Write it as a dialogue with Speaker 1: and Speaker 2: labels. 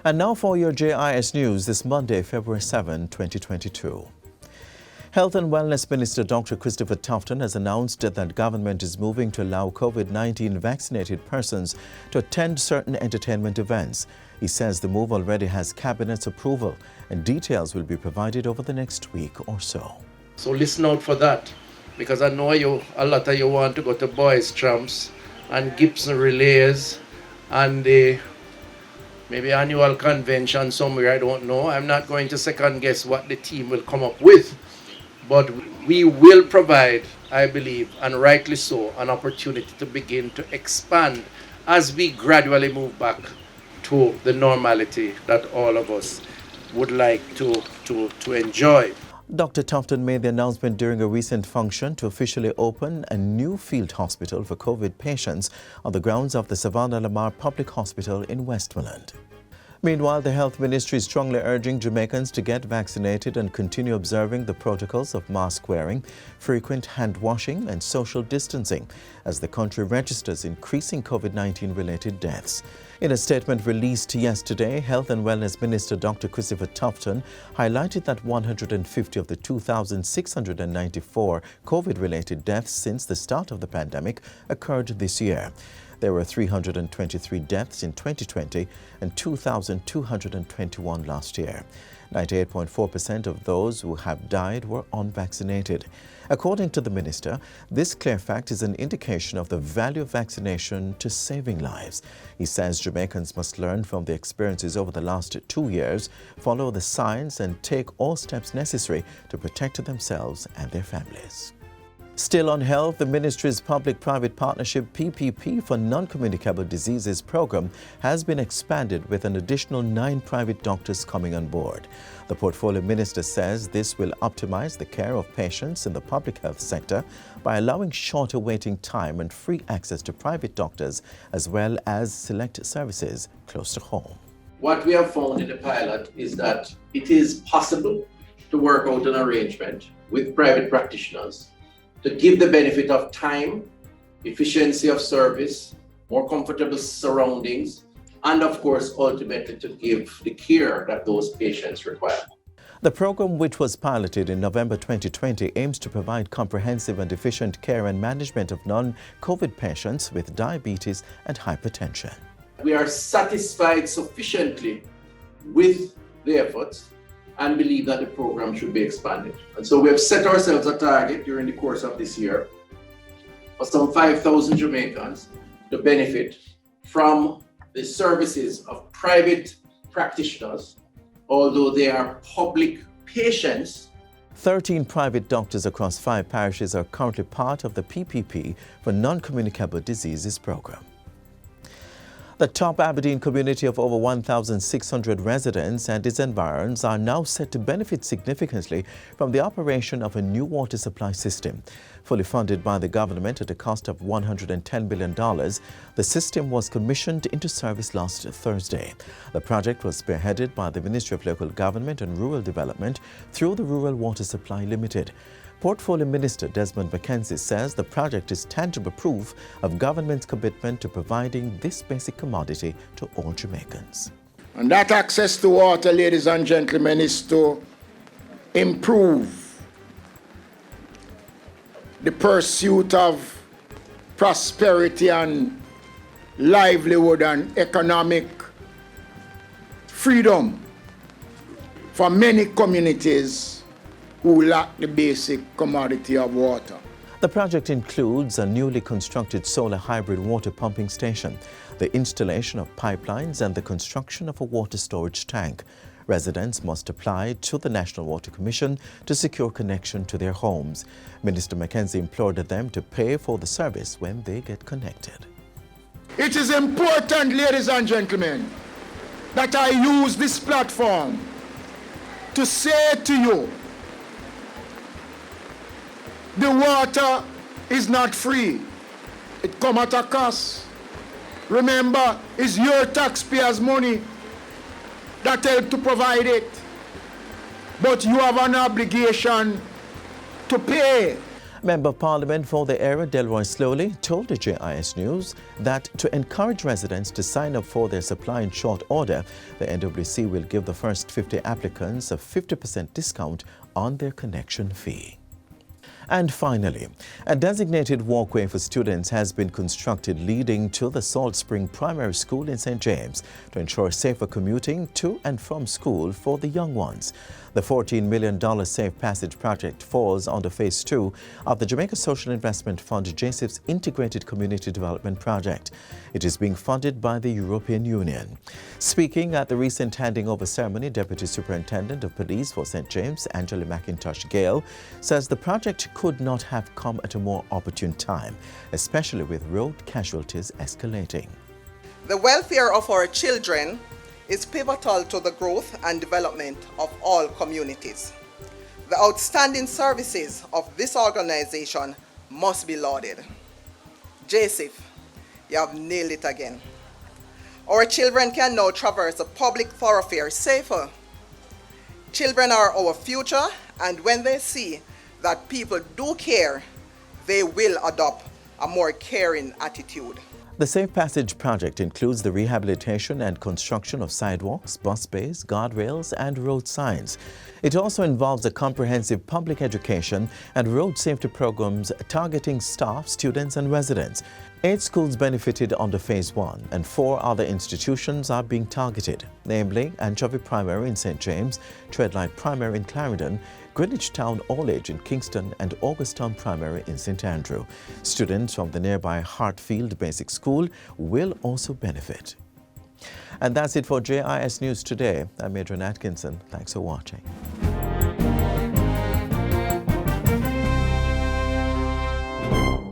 Speaker 1: And now for your JIS News this Monday, February 7, 2022. Health and Wellness Minister Dr. Christopher Tufton has announced that government is moving to allow COVID-19 vaccinated persons to attend certain entertainment events. He says the move already has Cabinet's approval and details will be provided over the next week or so.
Speaker 2: So listen out for that, because I know a lot of you want to go to Boys Tramps and Gibson Relays and the maybe annual convention somewhere, I don't know. I'm not going to second guess what the team will come up with. But we will provide, I believe, and rightly so, an opportunity to begin to expand as we gradually move back to the normality that all of us would like to enjoy.
Speaker 1: Dr. Tufton made the announcement during a recent function to officially open a new field hospital for COVID patients on the grounds of the Savannah Lamar Public Hospital in Westmoreland. Meanwhile, the Health Ministry is strongly urging Jamaicans to get vaccinated and continue observing the protocols of mask wearing, frequent hand washing and social distancing as the country registers increasing COVID-19 related deaths. In a statement released yesterday, Health and Wellness Minister Dr. Christopher Tufton highlighted that 150 of the 2,694 COVID-related deaths since the start of the pandemic occurred this year. There were 323 deaths in 2020 and 2,221 last year. 98.4% of those who have died were unvaccinated. According to the minister, this clear fact is an indication of the value of vaccination to saving lives. He says Jamaicans must learn from the experiences over the last 2 years, follow the science and take all steps necessary to protect themselves and their families. Still on health, the ministry's public-private partnership PPP for non-communicable diseases program has been expanded with an additional 9 private doctors coming on board. The portfolio minister says this will optimize the care of patients in the public health sector by allowing shorter waiting time and free access to private doctors as well as select services close to home.
Speaker 3: What we have found in the pilot is that it is possible to work out an arrangement with private practitioners to give the benefit of time, efficiency of service, more comfortable surroundings, and of course, ultimately to give the care that those patients require.
Speaker 1: The program, which was piloted in November 2020, aims to provide comprehensive and efficient care and management of non-COVID patients with diabetes and hypertension.
Speaker 3: We are satisfied sufficiently with the efforts and believe that the program should be expanded. And so we have set ourselves a target during the course of this year for some 5,000 Jamaicans to benefit from the services of private practitioners, although they are public patients.
Speaker 1: 13 private doctors across 5 parishes are currently part of the PPP for non-communicable diseases program. The top Aberdeen community of over 1,600 residents and its environs are now set to benefit significantly from the operation of a new water supply system. Fully funded by the government at a cost of $110 billion, the system was commissioned into service last Thursday. The project was spearheaded by the Ministry of Local Government and Rural Development through the Rural Water Supply Limited. Portfolio Minister Desmond McKenzie says the project is tangible proof of government's commitment to providing this basic commodity to all Jamaicans.
Speaker 4: And that access to water, ladies and gentlemen, is to improve the pursuit of prosperity and livelihood and economic freedom for many communities who lack the basic commodity of water.
Speaker 1: The project includes a newly constructed solar hybrid water pumping station, the installation of pipelines and the construction of a water storage tank. Residents must apply to the National Water Commission to secure connection to their homes. Minister McKenzie implored them to pay for the service when they get connected.
Speaker 4: It is important, ladies and gentlemen, that I use this platform to say to you, the water is not free. It comes at a cost. Remember, it's your taxpayers' money that help to provide it. But you have an obligation to pay.
Speaker 1: Member of Parliament for the area, Delroy Slowly, told the JIS News that to encourage residents to sign up for their supply in short order, the NWC will give the first 50 applicants a 50% discount on their connection fee. And finally, a designated walkway for students has been constructed leading to the Salt Spring Primary School in St. James to ensure safer commuting to and from school for the young ones. The $14 million Safe Passage project falls under Phase 2 of the Jamaica Social Investment Fund JIS's Integrated Community Development Project. It is being funded by the European Union. Speaking at the recent handing over ceremony, Deputy Superintendent of Police for St. James, Angela McIntosh Gale, says the project could not have come at a more opportune time, especially with road casualties escalating.
Speaker 5: The welfare of our children is pivotal to the growth and development of all communities. The outstanding services of this organization must be lauded. JIS, you have nailed it again. Our children can now traverse the public thoroughfare safer. Children are our future, and when they see that people do care, they will adopt a more caring attitude.
Speaker 1: The Safe Passage project includes the rehabilitation and construction of sidewalks, bus bays, guardrails, and road signs. It also involves a comprehensive public education and road safety programs targeting staff, students, and residents. 8 schools benefited under Phase 1, and 4 other institutions are being targeted, namely Anchovy Primary in St. James, Treadlight Primary in Clarendon, Greenwich Town All Age in Kingston, and Augusttown Primary in St. Andrew. Students from the nearby Hartfield Basic School will also benefit. And that's it for JIS News Today. I'm Adrian Atkinson. Thanks for watching.